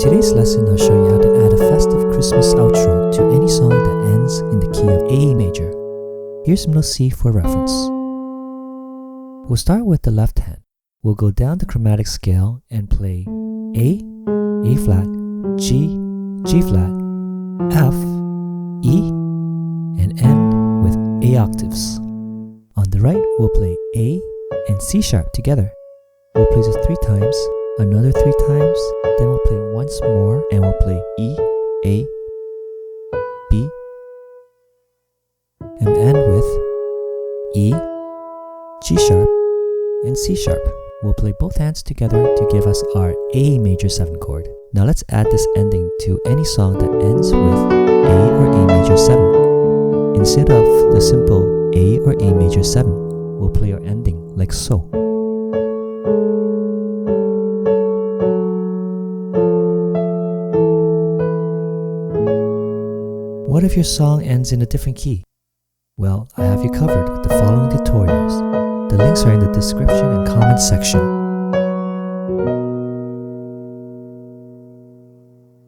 today's lesson, I'll show you how to add a festive Christmas outro to any song that ends in the key of A major. Here's some notes C for reference. We'll start with the left hand. We'll go down the chromatic scale and play A, A flat, G, G flat, F, E, and end with A octaves. On the right, we'll play A and C sharp together. We'll play this 3 times, another 3 times, then we'll play once more and we'll play E, A, B, and end with E, G sharp, and C sharp. We'll play both hands together to give us our A major 7 chord. Now let's add this ending to any song that ends with A or A major 7. Instead of the simple A or A major 7, we'll play our ending like so. What if your song ends in a different key? Well, I have you covered with the following tutorials. The links are in the description and comment section.